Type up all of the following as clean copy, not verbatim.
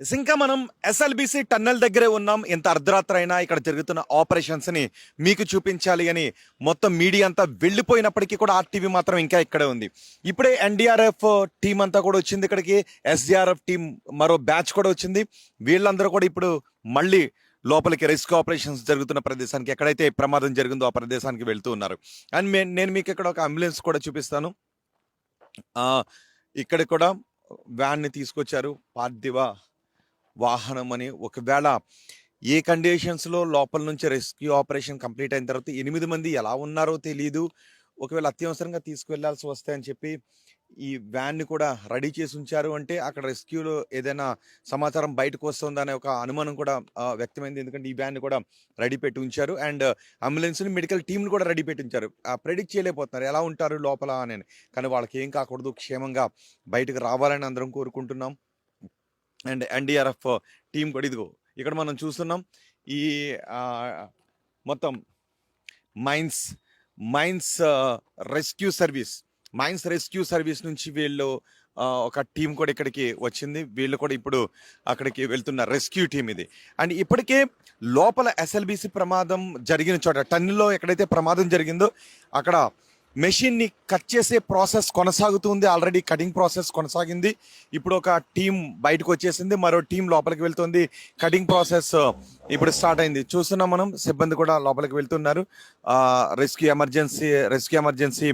ఇంకా మనం SLBC tunnel దగ్గరే ఉన్నాం. ఎంత అర్ధరాత్రి అయినా ఇక్కడ జరుగుతున్న ఆపరేషన్స్ ని మీకు చూపించాలి అని మొత్తం మీడియా అంతా వెళ్ళిపోయినప్పటికీ కూడా ఆర్టీవీ మాత్రం ఇంకా ఇక్కడే ఉంది. ఇప్పుడే ఎన్డీఆర్ఎఫ్ టీం అంతా కూడా వచ్చింది ఇక్కడికి. ఎస్డీఆర్ఎఫ్ టీం మరో బ్యాచ్ కూడా వచ్చింది. వీళ్ళందరూ కూడా ఇప్పుడు మళ్ళీ లోపలికి రెస్క్యూ ఆపరేషన్స్ జరుగుతున్న ప్రదేశానికి, ఎక్కడైతే ప్రమాదం జరిగిందో ఆ ప్రదేశానికి వెళ్తూ ఉన్నారు. అండ్ నేను మీకు ఇక్కడ ఒక అంబులెన్స్ కూడా చూపిస్తాను. ఇక్కడ కూడా వ్యాన్ ని తీసుకొచ్చారు, పార్థివ వాహనం అని. ఒకవేళ ఏ కండిషన్స్లో లోపల నుంచి రెస్క్యూ ఆపరేషన్ కంప్లీట్ అయిన తర్వాత 8 మంది ఎలా ఉన్నారో తెలియదు. ఒకవేళ అత్యవసరంగా తీసుకువెళ్లాల్సి వస్తే అని చెప్పి ఈ వ్యాన్ని కూడా రెడీ చేసి ఉంచారు. అంటే అక్కడ రెస్క్యూలో ఏదైనా సమాచారం బయటకు వస్తుందనే ఒక అనుమానం కూడా వ్యక్తమైంది. ఎందుకంటే ఈ వ్యాన్ని కూడా రెడీ పెట్టి ఉంచారు. అండ్ అంబులెన్స్ని, మెడికల్ టీంని కూడా రెడీ పెట్టి ఉంచారు. ప్రెడిక్ట్ చేయలేకపోతున్నారు ఎలా ఉంటారు లోపల అని. కానీ వాళ్ళకి ఏం కాకూడదు, క్షేమంగా బయటకు రావాలని అందరం కోరుకుంటున్నాం. అండ్ ఎన్డీఆర్ఎఫ్ టీం కూడా ఇదిగో ఇక్కడ మనం చూస్తున్నాం. ఈ మొత్తం మైన్స్ రెస్క్యూ సర్వీస్ నుంచి వీళ్ళు ఒక టీం కూడా ఇక్కడికి వచ్చింది. వీళ్ళు కూడా ఇప్పుడు అక్కడికి వెళ్తున్న రెస్క్యూ టీం ఇది. అండ్ ఇప్పటికే లోపల ఎస్ఎల్బిసి ప్రమాదం జరిగిన చోట, టన్నులో ఎక్కడైతే ప్రమాదం జరిగిందో అక్కడ మెషిన్ని కట్ చేసే ప్రాసెస్ కొనసాగుతుంది. ఆల్రెడీ కటింగ్ ప్రాసెస్ కొనసాగింది. ఇప్పుడు ఒక టీం బయటకు వచ్చేసింది, మరో టీం లోపలికి వెళ్తుంది. కటింగ్ ప్రాసెస్ ఇప్పుడు స్టార్ట్ అయింది. చూస్తున్నాం మనం, సిబ్బంది కూడా లోపలికి వెళ్తున్నారు. రెస్క్యూ ఎమర్జెన్సీ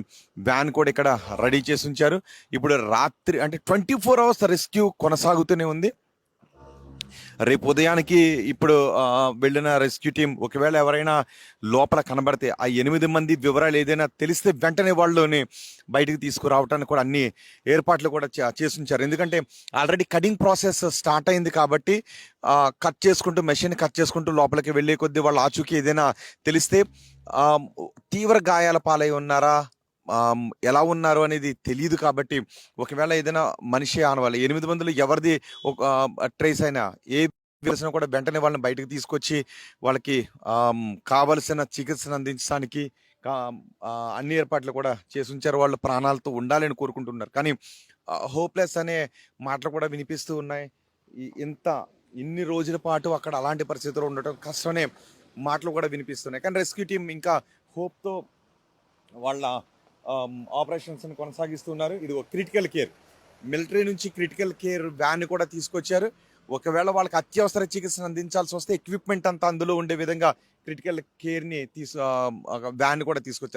వ్యాన్ కూడా ఇక్కడ రెడీ చేసి ఉంచారు. ఇప్పుడు రాత్రి అంటే 24 hours రెస్క్యూ కొనసాగుతూనే ఉంది. రేపు ఉదయానికి ఇప్పుడు వెళ్ళిన రెస్క్యూ టీం ఒకవేళ ఎవరైనా లోపల కనబడితే ఆ 8 మంది వివరాలు ఏదైనా తెలిస్తే వెంటనే వాళ్ళని బయటికి తీసుకురావడానికి కూడా అన్ని ఏర్పాట్లు కూడా చేసి ఉంచారు. ఎందుకంటే ఆల్రెడీ కటింగ్ ప్రాసెస్ స్టార్ట్ అయింది కాబట్టి మెషిన్ కట్ చేసుకుంటూ లోపలికి వెళ్ళే కొద్దీ వాళ్ళ ఆచూకీ ఏదైనా తెలిస్తే తీవ్ర గాయాల పాలై ఉన్నారా, ఎలా ఉన్నారు అనేది తెలియదు. కాబట్టి ఒకవేళ ఏదైనా మనిషి ఆనవాలి 8 మందిలో ఎవరిది ఒక ట్రేస్ అయినా ఏ విషయం కూడా వెంటనే వాళ్ళని బయటకు తీసుకొచ్చి వాళ్ళకి కావలసిన చికిత్సను అందించడానికి అన్ని ఏర్పాట్లు కూడా చేసి ఉంచారు. వాళ్ళు ప్రాణాలతో ఉండాలని కోరుకుంటున్నారు. కానీ హోప్లెస్ అనే మాటలు కూడా వినిపిస్తూ ఉన్నాయి. ఇన్ని రోజుల పాటు అక్కడ అలాంటి పరిస్థితుల్లో ఉండటం కష్టమనే మాటలు కూడా వినిపిస్తున్నాయి. కానీ రెస్క్యూ టీం ఇంకా హోప్తో వాళ్ళ ఆపరేషన్స్ని కొనసాగిస్తున్నారు. ఇది ఒక క్రిటికల్ కేర్, మిలిటరీ నుంచి క్రిటికల్ కేర్ వ్యాన్ కూడా తీసుకొచ్చారు. ఒకవేళ వాళ్ళకి అత్యవసర చికిత్సను అందించాల్సి వస్తే ఎక్విప్మెంట్ అంతా అందులో ఉండే విధంగా క్రిటికల్ కేర్ని వ్యాన్ కూడా తీసుకొచ్చారు.